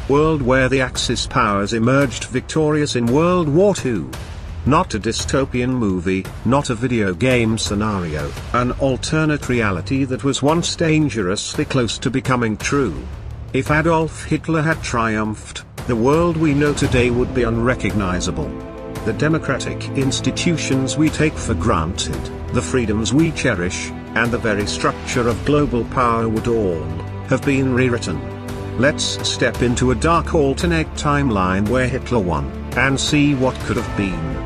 world where the Axis powers emerged victorious in World War II. Not a dystopian movie, not a video game scenario, an alternate reality that was once dangerously close to becoming true. If Adolf Hitler had triumphed, the world we know today would be unrecognizable. The democratic institutions we take for granted, the freedoms we cherish, and the very structure of global power would all have been rewritten. Let's step into a dark alternate timeline where Hitler won, and see what could have been.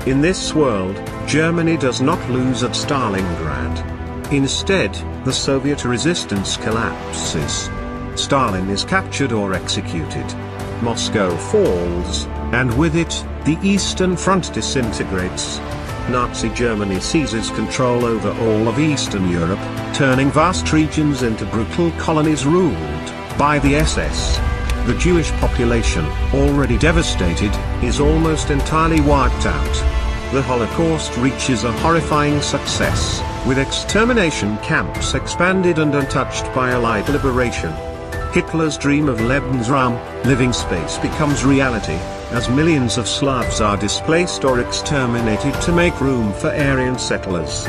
In this world, Germany does not lose at Stalingrad. Instead, the Soviet resistance collapses. Stalin is captured or executed. Moscow falls, and with it, the Eastern Front disintegrates. Nazi Germany seizes control over all of Eastern Europe, turning vast regions into brutal colonies ruled by the SS. The Jewish population, already devastated, is almost entirely wiped out. The Holocaust reaches a horrifying success, with extermination camps expanded and untouched by Allied liberation. Hitler's dream of Lebensraum, living space, becomes reality, as millions of Slavs are displaced or exterminated to make room for Aryan settlers.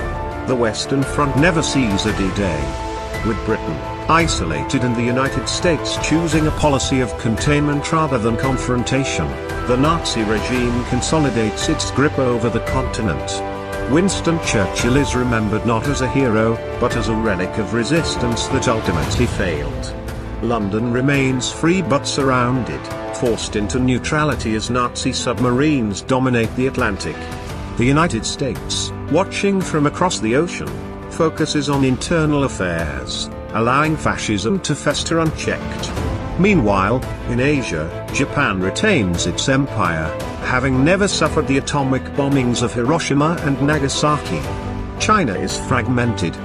The Western Front never sees a D-Day, with Britain isolated and the United States choosing a policy of containment rather than confrontation. The Nazi regime consolidates its grip over the continent. Winston Churchill is remembered not as a hero, but as a relic of resistance that ultimately failed. London remains free but surrounded, forced into neutrality as Nazi submarines dominate the Atlantic. The United States, watching from across the ocean, focuses on internal affairs, allowing fascism to fester unchecked. Meanwhile, in Asia, Japan retains its empire, having never suffered the atomic bombings of Hiroshima and Nagasaki. China is fragmented.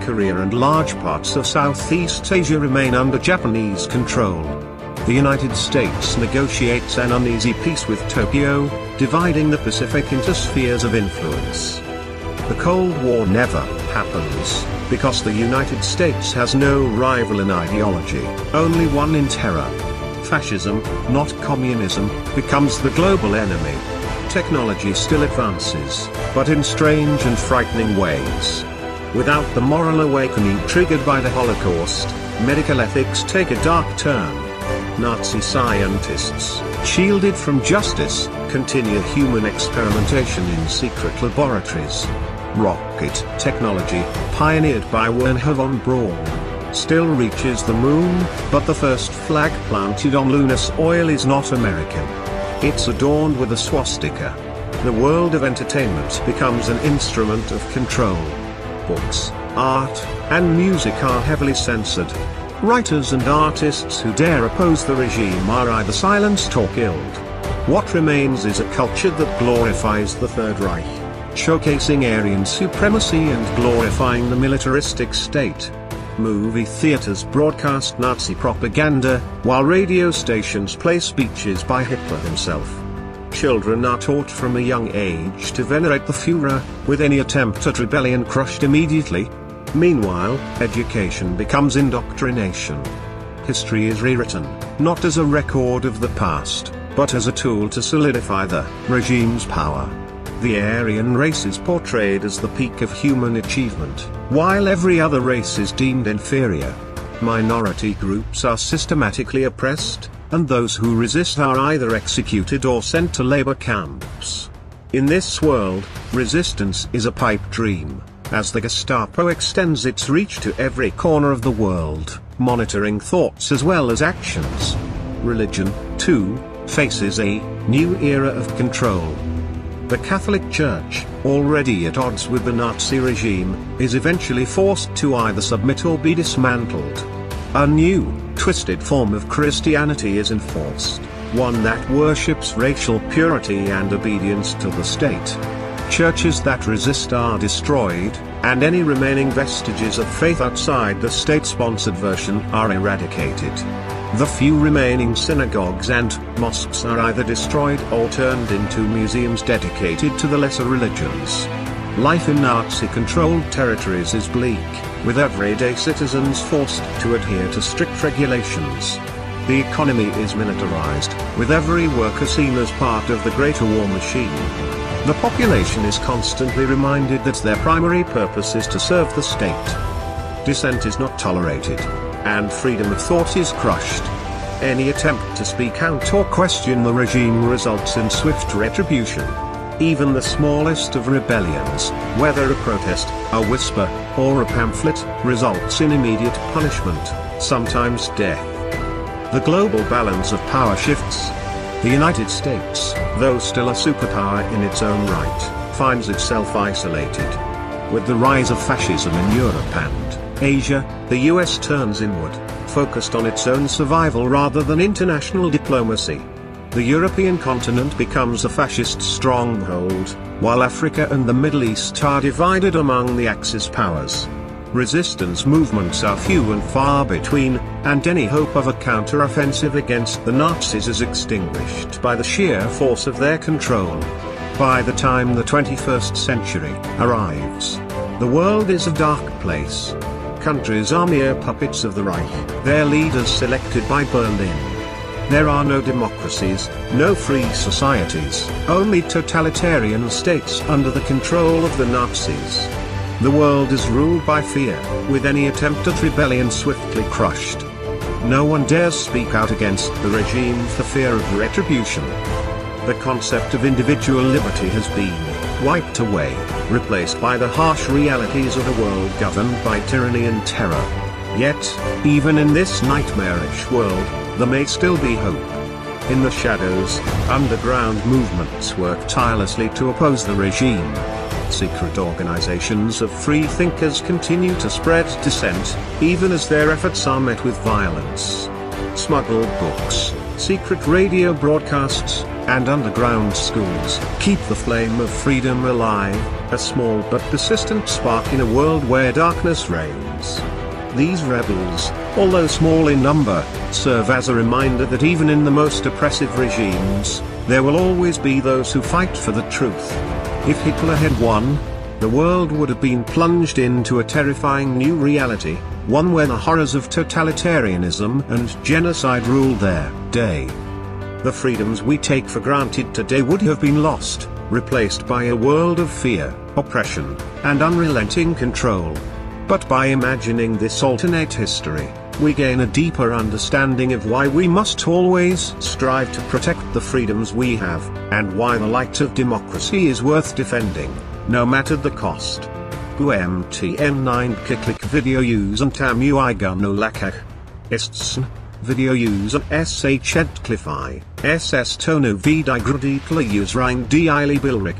Korea and large parts of Southeast Asia remain under Japanese control. The United States negotiates an uneasy peace with Tokyo, dividing the Pacific into spheres of influence. The Cold War never happens, because the United States has no rival in ideology, only one in terror. Fascism, not communism, becomes the global enemy. Technology still advances, but in strange and frightening ways. Without the moral awakening triggered by the Holocaust, medical ethics take a dark turn. Nazi scientists, shielded from justice, continue human experimentation in secret laboratories. Rocket technology, pioneered by Wernher von Braun, still reaches the moon, but the first flag planted on lunar soil is not American. It's adorned with a swastika. The world of entertainment becomes an instrument of control. Books, art, and music are heavily censored. Writers and artists who dare oppose the regime are either silenced or killed. What remains is a culture that glorifies the Third Reich, showcasing Aryan supremacy and glorifying the militaristic state. Movie theaters broadcast Nazi propaganda, while radio stations play speeches by Hitler himself. Children are taught from a young age to venerate the Führer, with any attempt at rebellion crushed immediately. Meanwhile, education becomes indoctrination. History is rewritten, not as a record of the past, but as a tool to solidify the regime's power. The Aryan race is portrayed as the peak of human achievement, while every other race is deemed inferior. Minority groups are systematically oppressed, and those who resist are either executed or sent to labor camps. In this world, resistance is a pipe dream, as the Gestapo extends its reach to every corner of the world, monitoring thoughts as well as actions. Religion, too, faces a new era of control. The Catholic Church, already at odds with the Nazi regime, is eventually forced to either submit or be dismantled. A new, twisted form of Christianity is enforced, one that worships racial purity and obedience to the state. Churches that resist are destroyed, and any remaining vestiges of faith outside the state-sponsored version are eradicated. The few remaining synagogues and mosques are either destroyed or turned into museums dedicated to the lesser religions. Life in Nazi-controlled territories is bleak, with everyday citizens forced to adhere to strict regulations. The economy is militarized, with every worker seen as part of the greater war machine. The population is constantly reminded that their primary purpose is to serve the state. Dissent is not tolerated, and freedom of thought is crushed. Any attempt to speak out or question the regime results in swift retribution. Even the smallest of rebellions, whether a protest, a whisper, or a pamphlet, results in immediate punishment, sometimes death. The global balance of power shifts. The United States, though still a superpower in its own right, finds itself isolated. With the rise of fascism in Europe and Asia, the US turns inward, focused on its own survival rather than international diplomacy. The European continent becomes a fascist stronghold, while Africa and the Middle East are divided among the Axis powers. Resistance movements are few and far between, and any hope of a counter-offensive against the Nazis is extinguished by the sheer force of their control. By the time the 21st century arrives, the world is a dark place. Countries are mere puppets of the Reich, their leaders selected by Berlin. There are no democracies, no free societies, only totalitarian states under the control of the Nazis. The world is ruled by fear, with any attempt at rebellion swiftly crushed. No one dares speak out against the regime for fear of retribution. The concept of individual liberty has been wiped away, replaced by the harsh realities of a world governed by tyranny and terror. Yet, even in this nightmarish world, there may still be hope. In the shadows, underground movements work tirelessly to oppose the regime. Secret organizations of free thinkers continue to spread dissent, even as their efforts are met with violence. Smuggled books, secret radio broadcasts, and underground schools keep the flame of freedom alive, a small but persistent spark in a world where darkness reigns. These rebels, although small in number, serve as a reminder that even in the most oppressive regimes, there will always be those who fight for the truth. If Hitler had won, the world would have been plunged into a terrifying new reality, one where the horrors of totalitarianism and genocide ruled their day. The freedoms we take for granted today would have been lost, replaced by a world of fear, oppression, and unrelenting control. But by imagining this alternate history, we gain a deeper understanding of why we must always strive to protect the freedoms we have, and why the light of democracy is worth defending, no matter the cost. UMTN9 Kiklik video usen tamu igano lakak. Istsen, video usen sh edklify, ss tonu vid grudikla use rein di bilrik.